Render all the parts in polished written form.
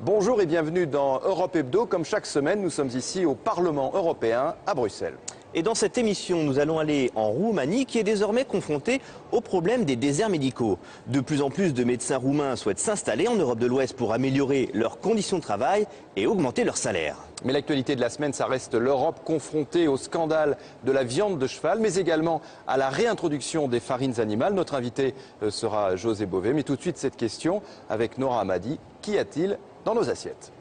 Bonjour et bienvenue dans Europe Hebdo. Comme chaque semaine, nous sommes ici au Parlement européen à Bruxelles. Et dans cette émission, nous allons aller en Roumanie qui est désormais confrontée au problème des déserts médicaux. De plus en plus de médecins roumains souhaitent s'installer en Europe de l'Ouest pour améliorer leurs conditions de travail et augmenter leur salaire. Mais l'actualité de la semaine, ça reste l'Europe confrontée au scandale de la viande de cheval, mais également à la réintroduction des farines animales. Notre invité sera José Bové. Mais tout de suite, cette question avec Nora Hamadi. Qu'y a-t-il dans nos assiettes ?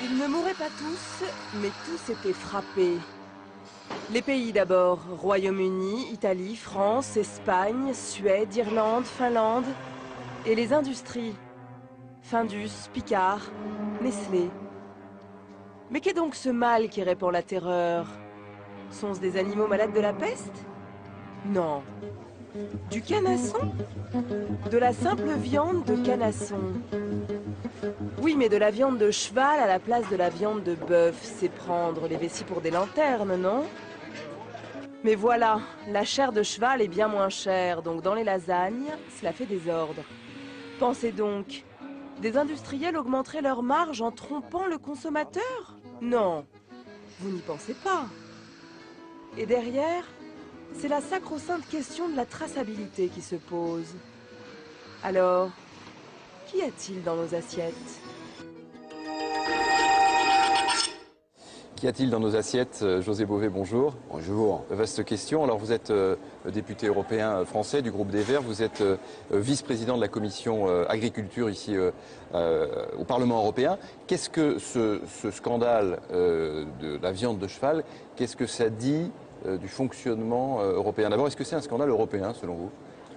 Ils ne mouraient pas tous, mais tous étaient frappés. Les pays d'abord, Royaume-Uni, Italie, France, Espagne, Suède, Irlande, Finlande. Et les industries, Findus, Picard, Nestlé. Mais qu'est donc ce mal qui répand la terreur? Sont-ce des animaux malades de la peste? Non. Du canasson? De la simple viande de canasson. Oui, mais de la viande de cheval à la place de la viande de bœuf, c'est prendre les vessies pour des lanternes, non? Mais voilà, la chair de cheval est bien moins chère, donc dans les lasagnes, cela fait désordre. Pensez donc, des industriels augmenteraient leur marge en trompant le consommateur? Non, vous n'y pensez pas. Et derrière, c'est la sacro-sainte question de la traçabilité qui se pose. Alors, qu'y a-t-il dans nos assiettes ? Qu'y a-t-il dans nos assiettes? José Bové, bonjour. Bonjour. Vaste question. Alors vous êtes député européen français du groupe des Verts. Vous êtes vice-président de la commission agriculture ici au Parlement européen. Qu'est-ce que ce scandale de la viande de cheval, qu'est-ce que ça dit du fonctionnement européen? D'abord, est-ce que c'est un scandale européen selon vous?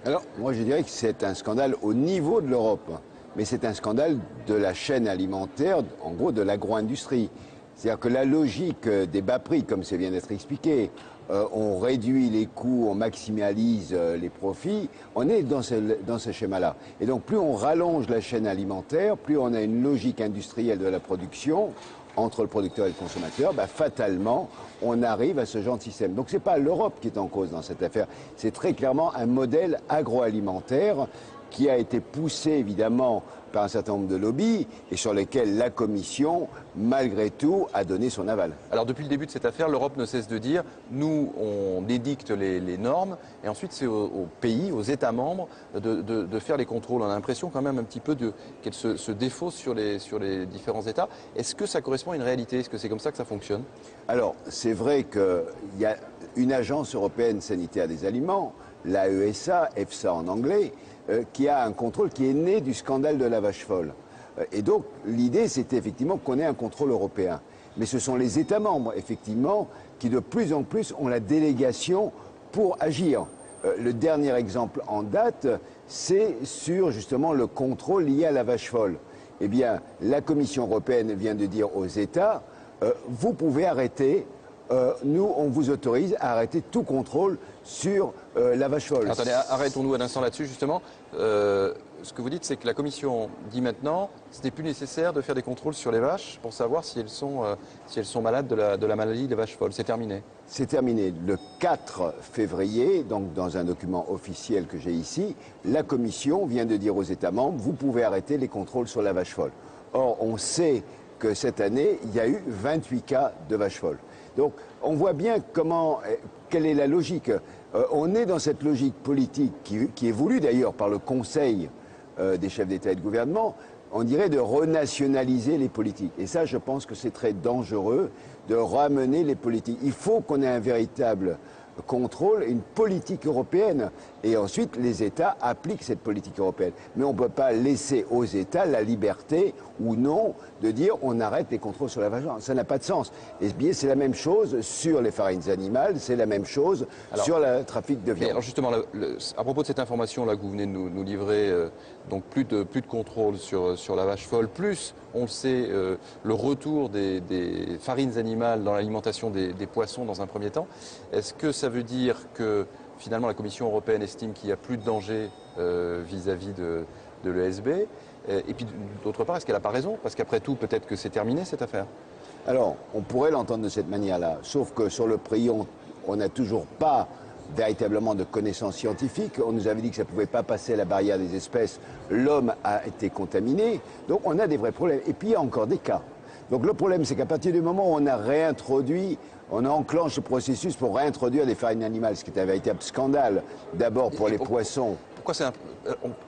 Alors, moi je dirais que c'est un scandale au niveau de l'Europe. Mais c'est un scandale de la chaîne alimentaire, en gros de l'agro-industrie. C'est-à-dire que la logique des bas prix, comme ça vient d'être expliqué, on réduit les coûts, on maximalise les profits, on est dans ce schéma-là. Et donc plus on rallonge la chaîne alimentaire, plus on a une logique industrielle de la production entre le producteur et le consommateur, fatalement, on arrive à ce genre de système. Donc ce n'est pas l'Europe qui est en cause dans cette affaire, c'est très clairement un modèle agroalimentaire qui a été poussé évidemment par un certain nombre de lobbies et sur lesquels la Commission, malgré tout, a donné son aval. Alors depuis le début de cette affaire, l'Europe ne cesse de dire « nous, on édicte les normes » et ensuite c'est aux pays, aux États membres de faire les contrôles. On a l'impression quand même un petit peu qu'elle se défausse sur les différents États. Est-ce que ça correspond à une réalité? Est-ce que c'est comme ça que ça fonctionne? Alors, c'est vrai qu'il y a une agence européenne sanitaire des aliments, l'AESA, EFSA en anglais, qui a un contrôle qui est né du scandale de la vache folle. Et donc, l'idée, c'était effectivement qu'on ait un contrôle européen. Mais ce sont les États membres, effectivement, qui de plus en plus ont la délégation pour agir. Le dernier exemple en date, c'est sur justement le contrôle lié à la vache folle. Eh bien, la Commission européenne vient de dire aux États, vous pouvez arrêter, nous, on vous autorise à arrêter tout contrôle sur la vache folle. Attendez, arrêtons-nous un instant là-dessus, justement. Ce que vous dites, c'est que la Commission dit maintenant ce n'est plus nécessaire de faire des contrôles sur les vaches pour savoir si elles sont malades de la maladie de vache folle. C'est terminé. C'est terminé. Le 4 février, donc dans un document officiel que j'ai ici, la Commission vient de dire aux États membres, vous pouvez arrêter les contrôles sur la vache folle. Or, on sait que cette année, il y a eu 28 cas de vache folle. Donc, on voit bien quelle est la logique. On est dans cette logique politique qui est voulue d'ailleurs par le Conseil des chefs d'État et de gouvernement, on dirait de renationaliser les politiques. Et ça, je pense que c'est très dangereux de ramener les politiques. Il faut qu'on ait un véritable contrôle, une politique européenne. Et ensuite, les États appliquent cette politique européenne. Mais on ne peut pas laisser aux États la liberté ou non de dire on arrête les contrôles sur la vache. Ça n'a pas de sens. Et bien, c'est la même chose sur les farines animales, c'est la même chose sur le trafic de viande. Alors justement, à propos de cette information-là que vous venez de nous livrer, donc plus de contrôle sur la vache folle, plus, on le sait, le retour des farines animales dans l'alimentation des poissons dans un premier temps, est-ce que ça veut dire que finalement la Commission européenne estime qu'il n'y a plus de danger vis-à-vis de l'ESB? Et puis d'autre part, est-ce qu'elle n'a pas raison? Parce qu'après tout, peut-être que c'est terminé cette affaire. Alors, on pourrait l'entendre de cette manière-là, sauf que sur le prix, on n'a toujours pas véritablement de connaissances scientifiques. On nous avait dit que ça ne pouvait pas passer la barrière des espèces. L'homme a été contaminé. Donc on a des vrais problèmes. Et puis il y a encore des cas. Donc le problème, c'est qu'à partir du moment où on a réintroduit, on enclenche le processus pour réintroduire des farines animales, ce qui est un véritable scandale. D'abord pour les poissons. Pourquoi c'est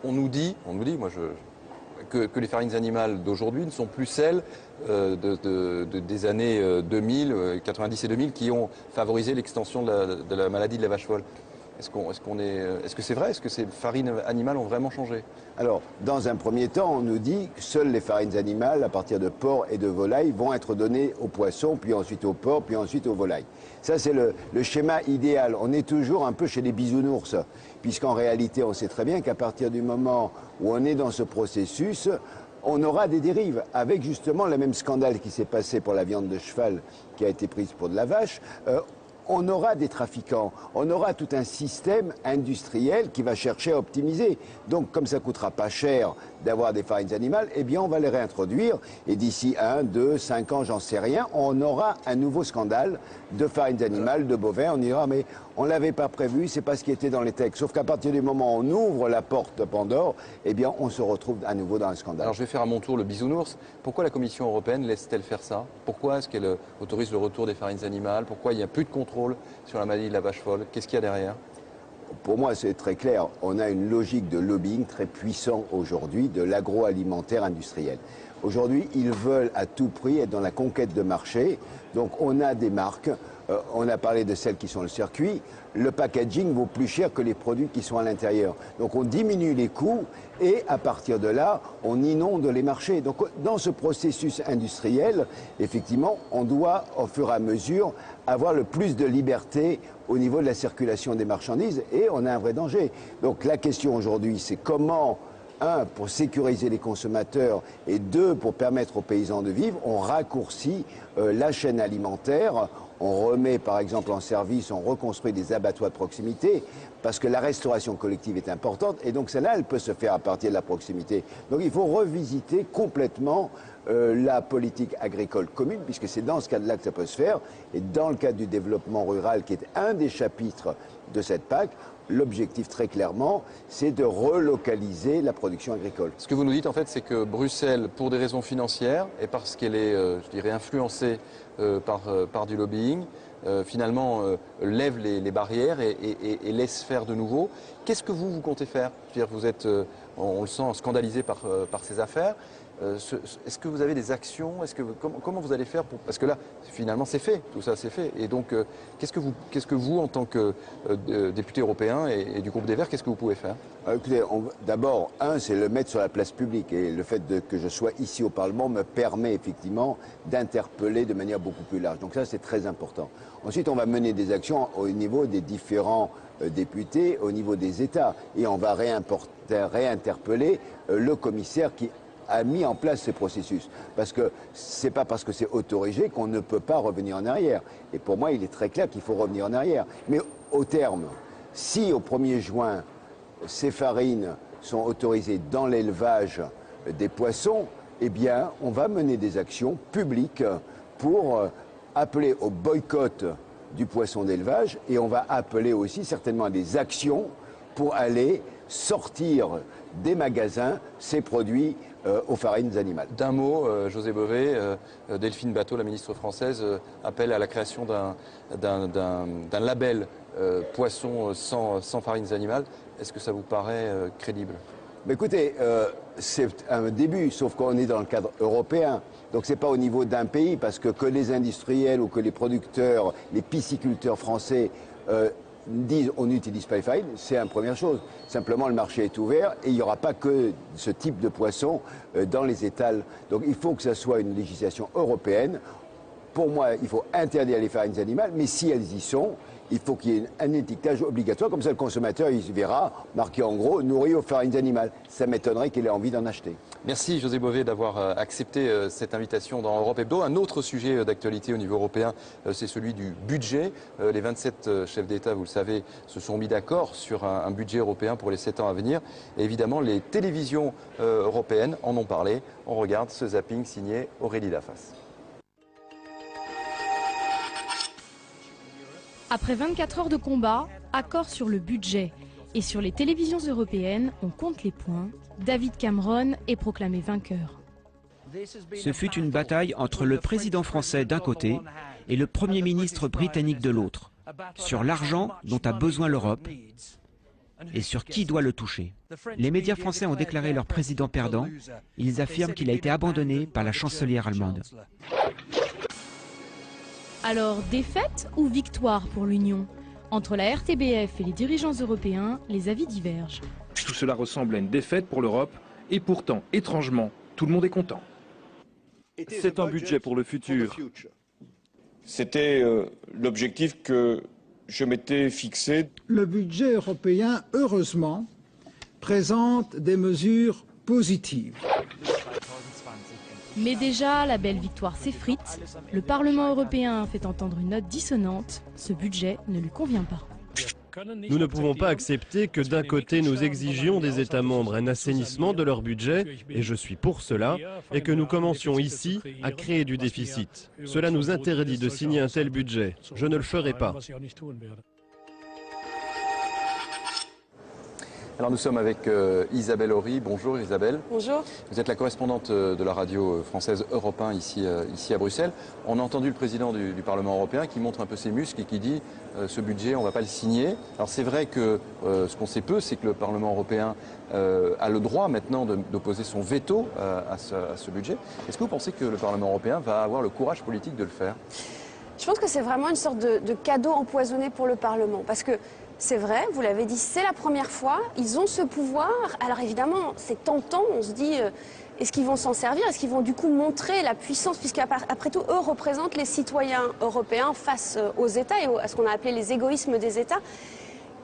on nous dit, moi que les farines animales d'aujourd'hui ne sont plus celles des années 2000, 90 et 2000 qui ont favorisé l'extension de la maladie de la vache folle. Est-ce que c'est vrai? Est-ce que ces farines animales ont vraiment changé? Alors, dans un premier temps, on nous dit que seules les farines animales, à partir de porc et de volailles, vont être données aux poissons, puis ensuite aux porcs, puis ensuite aux volailles. Ça, c'est le schéma idéal. On est toujours un peu chez les bisounours, puisqu'en réalité, on sait très bien qu'à partir du moment où on est dans ce processus, on aura des dérives, avec justement le même scandale qui s'est passé pour la viande de cheval qui a été prise pour de la vache. On aura des trafiquants, on aura tout un système industriel qui va chercher à optimiser. Donc, comme ça coûtera pas cher d'avoir des farines animales, eh bien, on va les réintroduire. Et d'ici 1, 2, 5 ans, j'en sais rien, on aura un nouveau scandale de farines animales, de bovins. On dira, mais on l'avait pas prévu, c'est pas ce qui était dans les textes. Sauf qu'à partir du moment où on ouvre la porte de Pandore, eh bien, on se retrouve à nouveau dans un scandale. Alors, je vais faire à mon tour le bisounours. Pourquoi la Commission européenne laisse-t-elle faire ça? Pourquoi est-ce qu'elle autorise le retour des farines animales? Pourquoi il n'y a plus de contrôle sur la maladie de la vache folle? Qu'est-ce qu'il y a derrière? Pour moi, c'est très clair. On a une logique de lobbying très puissant aujourd'hui de l'agroalimentaire industriel. Aujourd'hui, ils veulent à tout prix être dans la conquête de marché. Donc, on a des marques. On a parlé de celles qui sont le circuit. Le packaging vaut plus cher que les produits qui sont à l'intérieur. Donc, on diminue les coûts et à partir de là, on inonde les marchés. Donc, dans ce processus industriel, effectivement, on doit, au fur et à mesure, avoir le plus de liberté au niveau de la circulation des marchandises et on a un vrai danger. Donc la question aujourd'hui, c'est comment, un, pour sécuriser les consommateurs et deux, pour permettre aux paysans de vivre, on raccourcit la chaîne alimentaire, on remet par exemple en service, on reconstruit des abattoirs de proximité parce que la restauration collective est importante et donc celle-là, elle peut se faire à partir de la proximité. Donc il faut revisiter complètement la politique agricole commune, puisque c'est dans ce cadre-là que ça peut se faire. Et dans le cadre du développement rural, qui est un des chapitres de cette PAC, l'objectif très clairement, c'est de relocaliser la production agricole. Ce que vous nous dites en fait, c'est que Bruxelles, pour des raisons financières et parce qu'elle est, je dirais, influencée par du lobbying, finalement lève les barrières et laisse faire de nouveau. Qu'est-ce que vous comptez faire? Je veux dire, vous êtes, on le sent, scandalisé par ces affaires. Est-ce que vous avez des actions? Comment vous allez faire parce que là, finalement, c'est fait, tout ça, c'est fait. Et donc, qu'est-ce que vous, en tant que député européen et du groupe des Verts, qu'est-ce que vous pouvez faire? Écoutez, d'abord, c'est le mettre sur la place publique. Et le fait que je sois ici au Parlement me permet effectivement d'interpeller de manière beaucoup plus large. Donc ça, c'est très important. Ensuite, on va mener des actions au niveau des différents députés, au niveau des États. Et on va réinterpeller le commissaire qui a mis en place ces processus. Parce que c'est pas parce que c'est autorisé qu'on ne peut pas revenir en arrière. Et pour moi, il est très clair qu'il faut revenir en arrière. Mais au terme, si au 1er juin, ces farines sont autorisées dans l'élevage des poissons, eh bien, on va mener des actions publiques pour appeler au boycott du poisson d'élevage et on va appeler aussi certainement à des actions pour aller sortir des magasins ces produits aux farines animales. D'un mot, José Bové, Delphine Batho, la ministre française, appelle à la création d'un label poisson sans farines animales. Est-ce que ça vous paraît crédible? Mais écoutez, c'est un début, sauf qu'on est dans le cadre européen. Donc ce n'est pas au niveau d'un pays, parce que les industriels ou que les producteurs, les pisciculteurs français disent on n'utilise pas les farines, c'est une première chose. Simplement, le marché est ouvert et il n'y aura pas que ce type de poisson dans les étals. Donc il faut que ça soit une législation européenne. Pour moi, il faut interdire les farines animales, mais si elles y sont, il faut qu'il y ait un étiquetage obligatoire. Comme ça, le consommateur, il verra marqué en gros nourri aux farines animales. Ça m'étonnerait qu'il ait envie d'en acheter. Merci José Bové d'avoir accepté cette invitation dans Europe Hebdo. Un autre sujet d'actualité au niveau européen, c'est celui du budget. Les 27 chefs d'État, vous le savez, se sont mis d'accord sur un budget européen pour les 7 ans à venir. Et évidemment, les télévisions européennes en ont parlé. On regarde ce zapping signé Aurélie Daface. Après 24 heures de combat, accord sur le budget. Et sur les télévisions européennes, on compte les points. David Cameron est proclamé vainqueur. Ce fut une bataille entre le président français d'un côté et le Premier ministre britannique de l'autre, sur l'argent dont a besoin l'Europe et sur qui doit le toucher. Les médias français ont déclaré leur président perdant. Ils affirment qu'il a été abandonné par la chancelière allemande. Alors, défaite ou victoire pour l'Union? Entre la RTBF et les dirigeants européens, les avis divergent. Tout cela ressemble à une défaite pour l'Europe et pourtant, étrangement, tout le monde est content. C'est un budget pour le futur. C'était l'objectif que je m'étais fixé. Le budget européen, heureusement, présente des mesures positives. Mais déjà, la belle victoire s'effrite. Le Parlement européen fait entendre une note dissonante. Ce budget ne lui convient pas. Nous ne pouvons pas accepter que d'un côté nous exigions des États membres un assainissement de leur budget, et je suis pour cela, et que nous commencions ici à créer du déficit. Cela nous interdit de signer un tel budget. Je ne le ferai pas. Alors nous sommes avec Isabelle Horry. Bonjour Isabelle. Bonjour. Vous êtes la correspondante de la radio française Europe 1 ici à Bruxelles. On a entendu le président du Parlement européen qui montre un peu ses muscles et qui dit ce budget on ne va pas le signer. Alors c'est vrai que ce qu'on sait peu c'est que le Parlement européen a le droit maintenant d'opposer son veto à ce budget. Est-ce que vous pensez que le Parlement européen va avoir le courage politique de le faire? Je pense que c'est vraiment une sorte de cadeau empoisonné pour le Parlement parce que c'est vrai, vous l'avez dit, c'est la première fois, ils ont ce pouvoir. Alors évidemment, c'est tentant, on se dit, est-ce qu'ils vont s'en servir? Est-ce qu'ils vont du coup montrer la puissance? Puisqu'après tout, eux représentent les citoyens européens face aux États et à ce qu'on a appelé les égoïsmes des États.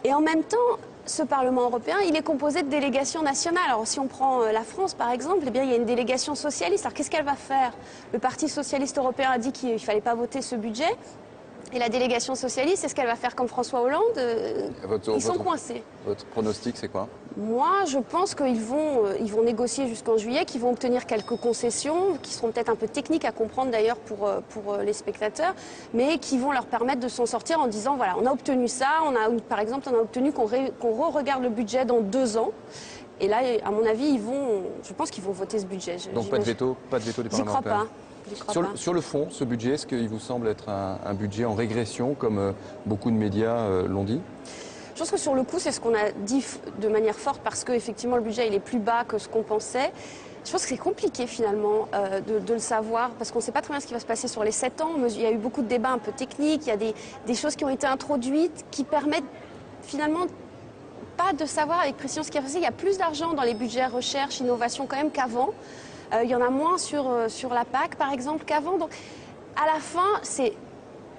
Et en même temps, ce Parlement européen, il est composé de délégations nationales. Alors si on prend la France par exemple, eh bien, il y a une délégation socialiste. Alors qu'est-ce qu'elle va faire? Le Parti socialiste européen a dit qu'il ne fallait pas voter ce budget. Et la délégation socialiste, est-ce qu'elle va faire comme François Hollande? Ils sont coincés. Votre pronostic, c'est quoi? Moi, je pense qu'ils vont négocier jusqu'en juillet, qu'ils vont obtenir quelques concessions, qui seront peut-être un peu techniques à comprendre d'ailleurs pour les spectateurs, mais qui vont leur permettre de s'en sortir en disant, voilà, on a obtenu ça, par exemple, on a obtenu qu'on re-regarde le budget dans 2 ans. Et là, à mon avis, je pense qu'ils vont voter ce budget. Donc pas de veto du Parlement européen? J'y crois pas. Sur le fond, ce budget, est-ce qu'il vous semble être un budget en régression, comme beaucoup de médias l'ont dit? Je pense que sur le coup, c'est ce qu'on a dit de manière forte, parce qu'effectivement, le budget il est plus bas que ce qu'on pensait. Je pense que c'est compliqué finalement de le savoir, parce qu'on ne sait pas très bien ce qui va se passer sur les 7 ans. Il y a eu beaucoup de débats un peu techniques, il y a des choses qui ont été introduites qui permettent finalement pas de savoir avec précision ce qui va se passer. Il y a plus d'argent dans les budgets recherche, innovation quand même qu'avant. Il y en a moins sur la PAC, par exemple, qu'avant. Donc, à la fin,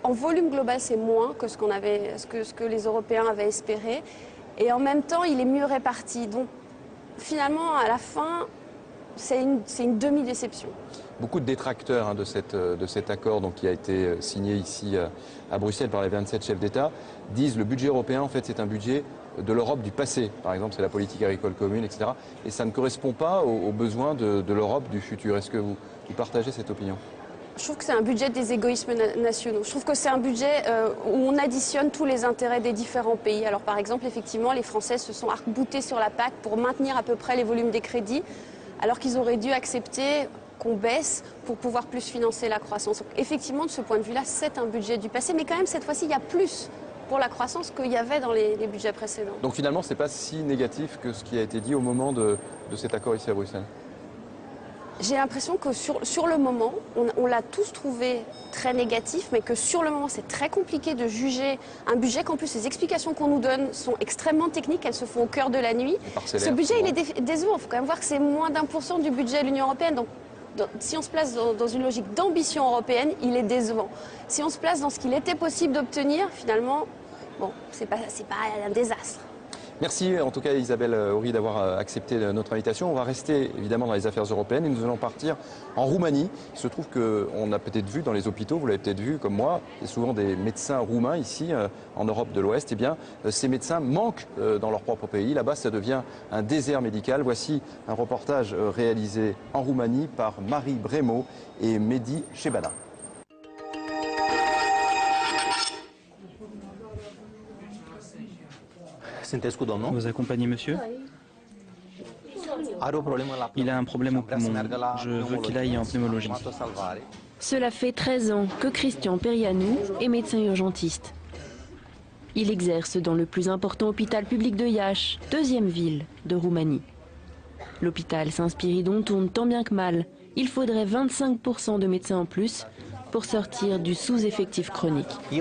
en volume global, c'est moins que ce que les Européens avaient espéré. Et en même temps, il est mieux réparti. Donc, finalement, à la fin, c'est une demi-déception. Beaucoup de détracteurs de cet accord qui a été signé ici à Bruxelles par les 27 chefs d'État disent que le budget européen, en fait, c'est un budget de l'Europe du passé. Par exemple, c'est la politique agricole commune, etc. Et ça ne correspond pas aux besoins de l'Europe du futur. Est-ce que vous partagez cette opinion? Je trouve que c'est un budget des égoïsmes nationaux. Je trouve que c'est un budget où on additionne tous les intérêts des différents pays. Alors par exemple, effectivement, les Français se sont arc-boutés sur la PAC pour maintenir à peu près les volumes des crédits, alors qu'ils auraient dû accepter qu'on baisse pour pouvoir plus financer la croissance. Donc, effectivement, de ce point de vue-là, c'est un budget du passé, mais quand même, cette fois-ci, il y a plus pour la croissance qu'il y avait dans les budgets précédents. Donc finalement, ce n'est pas si négatif que ce qui a été dit au moment de cet accord ici à Bruxelles? J'ai l'impression que sur le moment, on l'a tous trouvé très négatif, mais que sur le moment, c'est très compliqué de juger un budget qu'en plus, les explications qu'on nous donne sont extrêmement techniques, elles se font au cœur de la nuit. Ce budget, il est décevant. Il faut quand même voir que c'est moins d'1% du budget de l'Union européenne. Donc, si on se place dans une logique d'ambition européenne, il est décevant. Si on se place dans ce qu'il était possible d'obtenir, finalement, bon, c'est pas un désastre. Merci en tout cas Isabelle Horry d'avoir accepté notre invitation. On va rester évidemment dans les affaires européennes et nous allons partir en Roumanie. Il se trouve qu'on a peut-être vu dans les hôpitaux, vous l'avez peut-être vu comme moi, il y a souvent des médecins roumains ici en Europe de l'Ouest. Eh bien, ces médecins manquent dans leur propre pays. Là-bas, ça devient un désert médical. Voici un reportage réalisé en Roumanie par Marie Bremo et Mehdi Chebana. Vous accompagnez monsieur? Il a un problème au poumon. Je veux qu'il aille en pneumologie. Cela fait 13 ans que Cristian Perianu est médecin urgentiste. Il exerce dans le plus important hôpital public de Iași, deuxième ville de Roumanie. L'hôpital Saint-Spiridon tourne tant bien que mal. Il faudrait 25% de médecins en plus pour sortir du sous-effectif chronique. Il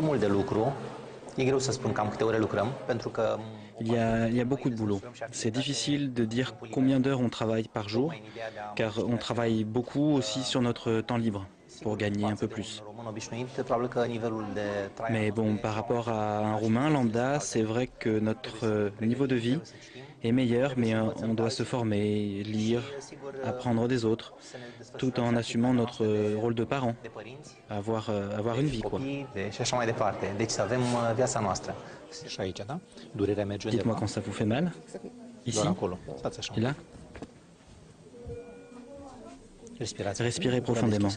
y a beaucoup de boulot. C'est difficile de dire combien d'heures on travaille par jour, car on travaille beaucoup aussi sur notre temps libre pour gagner un peu plus. Mais bon, par rapport à un Roumain lambda, c'est vrai que notre niveau de vie est meilleur, mais on doit se former, lire, apprendre des autres, tout en assumant notre rôle de parent, avoir une vie, quoi. Dites-moi quand ça vous fait mal. Ici et là. Respirez profondément.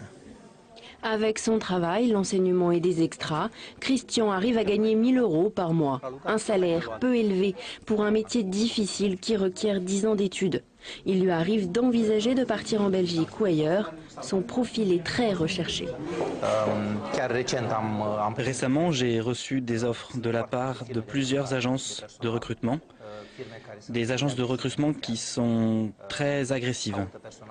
Avec son travail, l'enseignement et des extras, Cristian arrive à gagner 1 000 € par mois. Un salaire peu élevé pour un métier difficile qui requiert 10 ans d'études. Il lui arrive d'envisager de partir en Belgique ou ailleurs. Son profil est très recherché. Récemment, j'ai reçu des offres de la part de plusieurs agences de recrutement. Des agences de recrutement qui sont très agressives.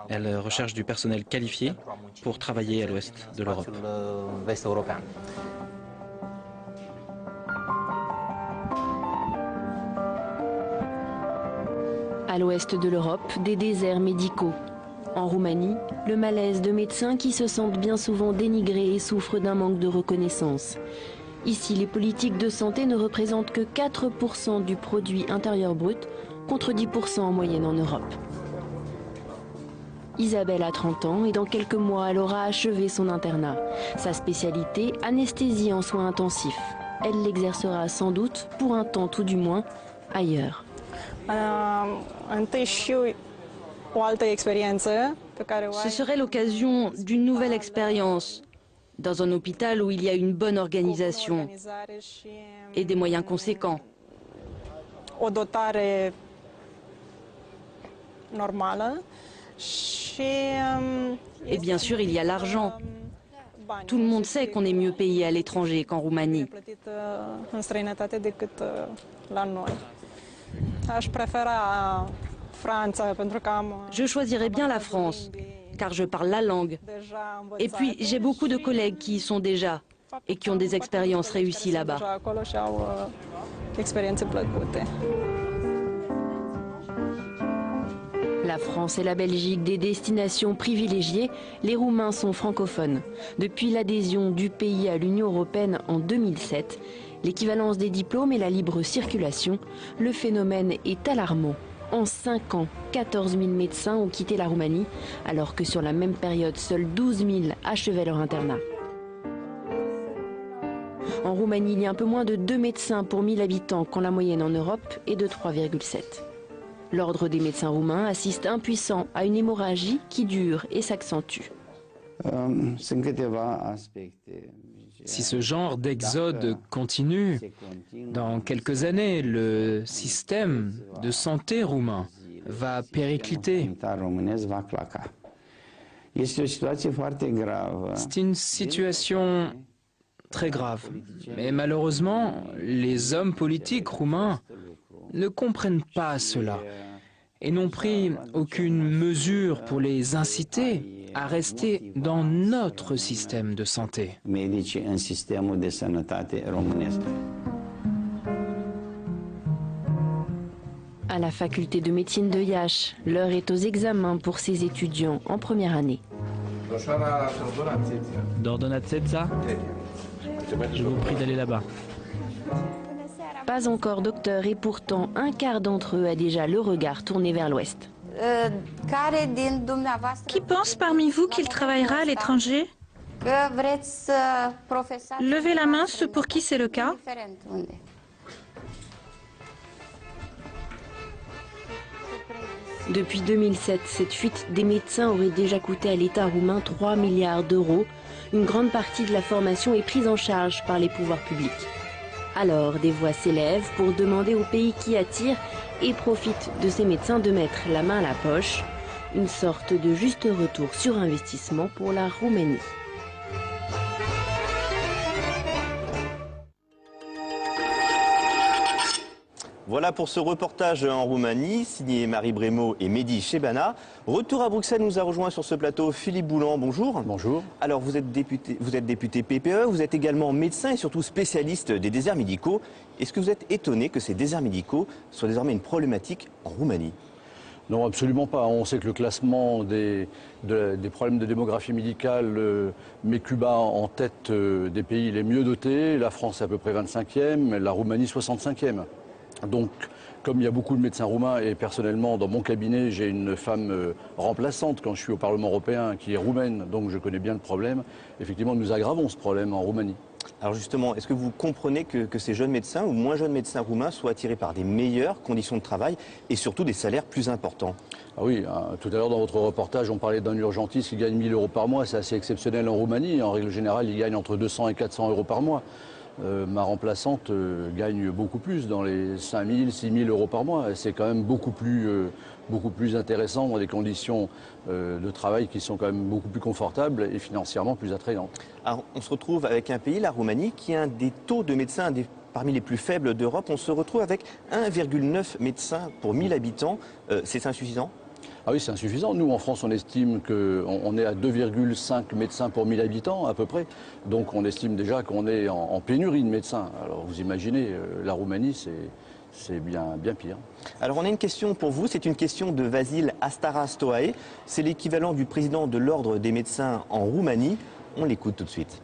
Elles recherchent du personnel qualifié pour travailler à l'ouest de l'Europe. À l'ouest de l'Europe, des déserts médicaux. En Roumanie, le malaise de médecins qui se sentent bien souvent dénigrés et souffrent d'un manque de reconnaissance. Ici, les politiques de santé ne représentent que 4% du produit intérieur brut, contre 10% en moyenne en Europe. Isabelle a 30 ans et dans quelques mois, elle aura achevé son internat. Sa spécialité, anesthésie en soins intensifs. Elle l'exercera sans doute, pour un temps tout du moins, ailleurs. Ce serait l'occasion d'une nouvelle expérience, dans un hôpital où il y a une bonne organisation et des moyens conséquents. Et bien sûr, il y a l'argent. Tout le monde sait qu'on est mieux payé à l'étranger qu'en Roumanie. Je choisirais bien la France, car je parle la langue. Et puis, j'ai beaucoup de collègues qui y sont déjà et qui ont des expériences réussies là-bas. La France et la Belgique, des destinations privilégiées, les Roumains sont francophones. Depuis l'adhésion du pays à l'Union européenne en 2007, l'équivalence des diplômes et la libre circulation, le phénomène est alarmant. En 5 ans, 14 000 médecins ont quitté la Roumanie, alors que sur la même période, seuls 12 000 achevaient leur internat. En Roumanie, il y a un peu moins de 2 médecins pour 1000 habitants, quand la moyenne en Europe est de 3,7. L'ordre des médecins roumains assiste impuissant à une hémorragie qui dure et s'accentue. Si ce genre d'exode continue, dans quelques années, le système de santé roumain va péricliter. C'est une situation très grave. Mais malheureusement, les hommes politiques roumains ne comprennent pas cela et n'ont pris aucune mesure pour les inciter à rester dans notre système de santé. À la faculté de médecine de Iași, l'heure est aux examens pour ces étudiants en première année. D'ordonatsetsa, je vous prie d'aller là-bas. Pas encore docteur et pourtant un quart d'entre eux a déjà le regard tourné vers l'ouest. Qui pense parmi vous qu'il travaillera à l'étranger? Levez la main ceux pour qui c'est le cas. Depuis 2007, cette fuite des médecins aurait déjà coûté à l'État roumain 3 milliards d'euros. Une grande partie de la formation est prise en charge par les pouvoirs publics. Alors, des voix s'élèvent pour demander aux pays qui attirent et profitent de ces médecins de mettre la main à la poche. Une sorte de juste retour sur investissement pour la Roumanie. Voilà pour ce reportage en Roumanie, signé Marie Brémaud et Mehdi Chebana. Retour à Bruxelles, nous a rejoint sur ce plateau Philippe Boulan. Bonjour. Bonjour. Alors vous êtes député PPE, vous êtes également médecin et surtout spécialiste des déserts médicaux. Est-ce que vous êtes étonné que ces déserts médicaux soient désormais une problématique en Roumanie ? Non, absolument pas. On sait que le classement des problèmes de démographie médicale met Cuba en tête des pays les mieux dotés. La France est à peu près 25e, la Roumanie 65e. Donc, comme il y a beaucoup de médecins roumains, et personnellement, dans mon cabinet, j'ai une femme remplaçante quand je suis au Parlement européen, qui est roumaine, donc je connais bien le problème. Effectivement, nous aggravons ce problème en Roumanie. Alors justement, est-ce que vous comprenez que ces jeunes médecins ou moins jeunes médecins roumains soient attirés par des meilleures conditions de travail et surtout des salaires plus importants ? Ah oui, tout à l'heure dans votre reportage, on parlait d'un urgentiste qui gagne 1 000 € par mois. C'est assez exceptionnel en Roumanie. En règle générale, il gagne entre 200 et 400 € par mois. Ma remplaçante gagne beaucoup plus, dans les 5 000, 6 000 € par mois. C'est quand même beaucoup plus intéressant, dans des conditions de travail qui sont quand même beaucoup plus confortables et financièrement plus attrayantes. Alors, on se retrouve avec un pays, la Roumanie, qui a un des taux de médecins parmi les plus faibles d'Europe. On se retrouve avec 1,9 médecins pour 1000 habitants. C'est insuffisant ? Ah oui, c'est insuffisant. Nous, en France, on estime qu'on est à 2,5 médecins pour 1000 habitants, à peu près. Donc, on estime déjà qu'on est en pénurie de médecins. Alors, vous imaginez, la Roumanie, c'est bien pire. Alors, on a une question pour vous. C'est une question de Vasil Astarastoae. C'est l'équivalent du président de l'Ordre des médecins en Roumanie. On l'écoute tout de suite.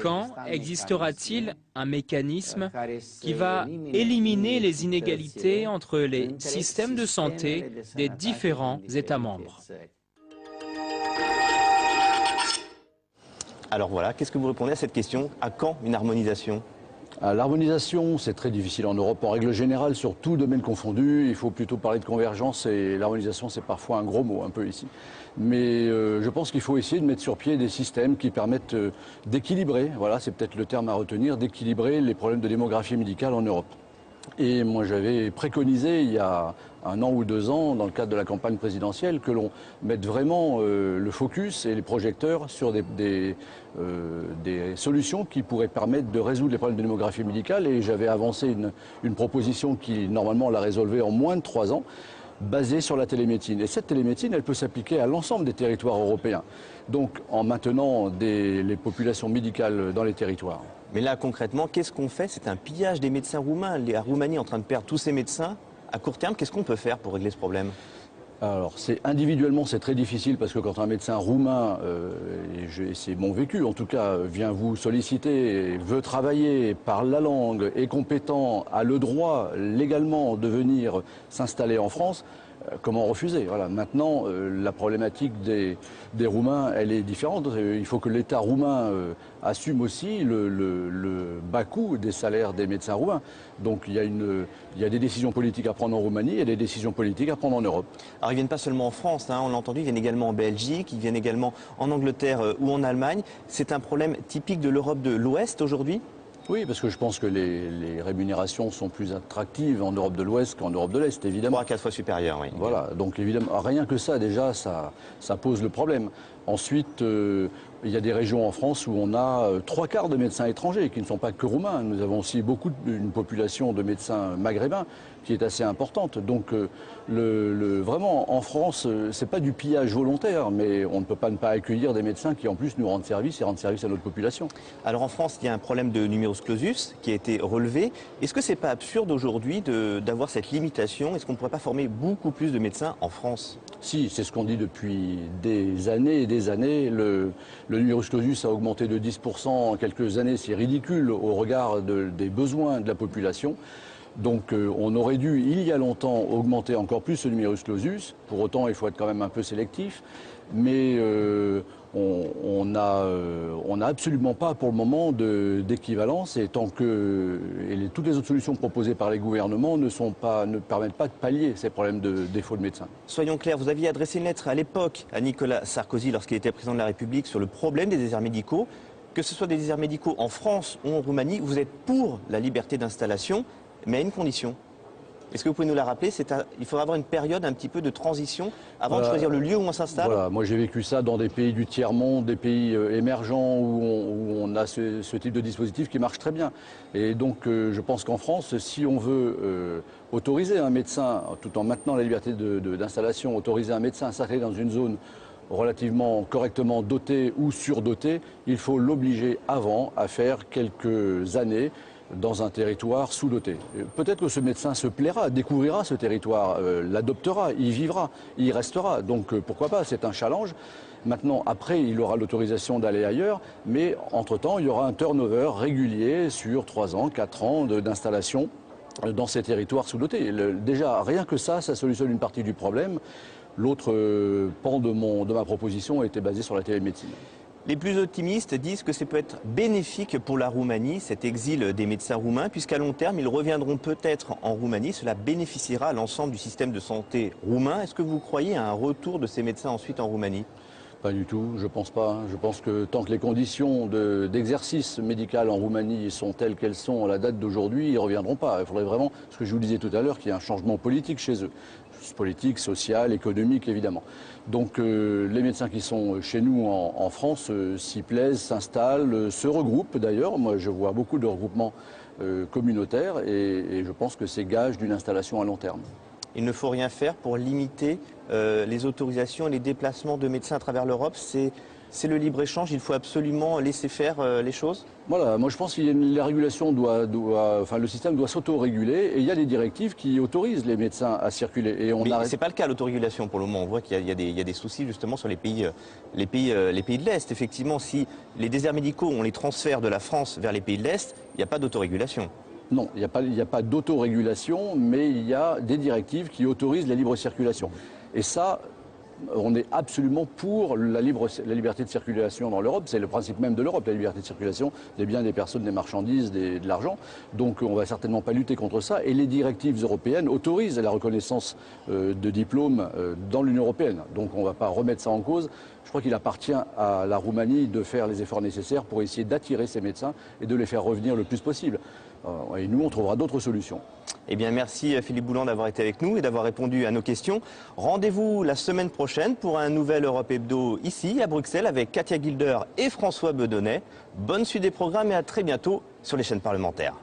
Quand existera-t-il un mécanisme qui va éliminer les inégalités entre les systèmes de santé des différents États membres ? Alors voilà, qu'est-ce que vous répondez à cette question ? À quand une harmonisation ? L'harmonisation, c'est très difficile en Europe. En règle générale, sur tout domaine confondu, il faut plutôt parler de convergence et l'harmonisation, c'est parfois un gros mot, un peu ici. Mais je pense qu'il faut essayer de mettre sur pied des systèmes qui permettent d'équilibrer, voilà, c'est peut-être le terme à retenir, d'équilibrer les problèmes de démographie médicale en Europe. Et moi, j'avais préconisé il y a 1 an ou 2 ans, dans le cadre de la campagne présidentielle, que l'on mette vraiment le focus et les projecteurs sur des solutions qui pourraient permettre de résoudre les problèmes de démographie médicale. Et j'avais avancé une proposition qui, normalement, la résolvait en moins de 3 ans, basée sur la télémédecine. Et cette télémédecine, elle peut s'appliquer à l'ensemble des territoires européens. Donc, en maintenant les populations médicales dans les territoires. Mais là, concrètement, qu'est-ce qu'on fait? C'est un pillage des médecins roumains. La Roumanie est en train de perdre tous ses médecins. À court terme, qu'est-ce qu'on peut faire pour régler ce problème? Alors, individuellement, c'est très difficile parce que quand un médecin roumain, et c'est mon vécu en tout cas, vient vous solliciter, veut travailler, parle la langue, est compétent, a le droit légalement de venir s'installer en France, comment refuser? Voilà. Maintenant, la problématique des Roumains, elle est différente. Il faut que l'État roumain assume aussi le bas coût des salaires des médecins roumains. Donc il y a des décisions politiques à prendre en Roumanie et des décisions politiques à prendre en Europe. Alors ils viennent pas seulement en France, hein, on l'a entendu, ils viennent également en Belgique, ils viennent également en Angleterre ou en Allemagne. C'est un problème typique de l'Europe de l'Ouest aujourd'hui? Oui, parce que je pense que les rémunérations sont plus attractives en Europe de l'Ouest qu'en Europe de l'Est, évidemment. 3 à 4 fois supérieures, oui. Voilà, donc évidemment, rien que ça, déjà, ça pose le problème. Ensuite, il y a des régions en France où on a 3/4 de médecins étrangers qui ne sont pas que roumains. Nous avons aussi une population de médecins maghrébins qui est assez importante. Donc vraiment, en France, c'est pas du pillage volontaire, mais on ne peut pas ne pas accueillir des médecins qui en plus nous rendent service et rendent service à notre population. Alors en France, il y a un problème de numerus clausus qui a été relevé. Est-ce que c'est pas absurde aujourd'hui d'avoir cette limitation? Est-ce qu'on ne pourrait pas former beaucoup plus de médecins en France? Si, c'est ce qu'on dit depuis des années et des années. Le numerus clausus a augmenté de 10% en quelques années. C'est ridicule au regard des besoins de la population. Donc on aurait dû, il y a longtemps, augmenter encore plus ce numerus clausus. Pour autant, il faut être quand même un peu sélectif. Mais on n'a absolument pas pour le moment d'équivalence, et tant que toutes les autres solutions proposées par les gouvernements ne permettent pas de pallier ces problèmes de défaut de médecins. Soyons clairs, vous aviez adressé une lettre à l'époque à Nicolas Sarkozy lorsqu'il était président de la République sur le problème des déserts médicaux. Que ce soit des déserts médicaux en France ou en Roumanie, vous êtes pour la liberté d'installation, mais à une condition. Est-ce que vous pouvez nous la rappeler? Il faudra avoir une période un petit peu de transition avant de choisir le lieu où on s'installe. Voilà, moi j'ai vécu ça dans des pays du tiers-monde, des pays émergents où on a ce type de dispositif qui marche très bien. Et donc je pense qu'en France, si on veut autoriser un médecin, tout en maintenant la liberté d'installation, autoriser un médecin à s'installer dans une zone relativement correctement dotée ou surdotée, il faut l'obliger avant à faire quelques années dans un territoire sous-doté. Peut-être que ce médecin se plaira, découvrira ce territoire, l'adoptera, y vivra, y restera. Donc pourquoi pas, c'est un challenge. Maintenant, après, il aura l'autorisation d'aller ailleurs, mais entre-temps, il y aura un turnover régulier sur 3 ans, 4 ans d'installation dans ces territoires sous-dotés. Déjà, rien que ça solutionne une partie du problème. L'autre pan de ma proposition était basé sur la télémédecine. Les plus optimistes disent que ça peut être bénéfique pour la Roumanie, cet exil des médecins roumains, puisqu'à long terme, ils reviendront peut-être en Roumanie. Cela bénéficiera à l'ensemble du système de santé roumain. Est-ce que vous croyez à un retour de ces médecins ensuite en Roumanie? Pas du tout, je pense pas. Je pense que tant que les conditions d'exercice médical en Roumanie sont telles qu'elles sont à la date d'aujourd'hui, ils ne reviendront pas. Il faudrait vraiment, ce que je vous disais tout à l'heure, qu'il y ait un changement politique chez eux. Politique, social, économique, évidemment. Donc les médecins qui sont chez nous en France s'y plaisent, s'installent, se regroupent d'ailleurs. Moi, je vois beaucoup de regroupements communautaires et je pense que c'est gage d'une installation à long terme. Il ne faut rien faire pour limiter les autorisations et les déplacements de médecins à travers l'Europe. C'est le libre-échange, il faut absolument laisser faire les choses? Voilà, moi je pense que la régulation le système doit s'auto-réguler et il y a des directives qui autorisent les médecins à circuler. Et mais ce n'est pas le cas l'autorégulation pour le moment. On voit qu'il y a des soucis justement sur les pays de l'Est. Effectivement, si les déserts médicaux, on les transfère de la France vers les pays de l'Est, il n'y a pas d'autorégulation. Non, il n'y a pas d'autorégulation, mais il y a des directives qui autorisent la libre circulation. Et ça, on est absolument pour la liberté de circulation dans l'Europe. C'est le principe même de l'Europe, la liberté de circulation des biens, des personnes, des marchandises, de l'argent. Donc on ne va certainement pas lutter contre ça. Et les directives européennes autorisent la reconnaissance de diplômes dans l'Union européenne. Donc on ne va pas remettre ça en cause. Je crois qu'il appartient à la Roumanie de faire les efforts nécessaires pour essayer d'attirer ces médecins et de les faire revenir le plus possible. Et nous, on trouvera d'autres solutions. Eh bien, merci Philippe Boulan d'avoir été avec nous et d'avoir répondu à nos questions. Rendez-vous la semaine prochaine pour un nouvel Europe Hebdo ici, à Bruxelles, avec Katia Gilder et François Bedonnet. Bonne suite des programmes et à très bientôt sur les chaînes parlementaires.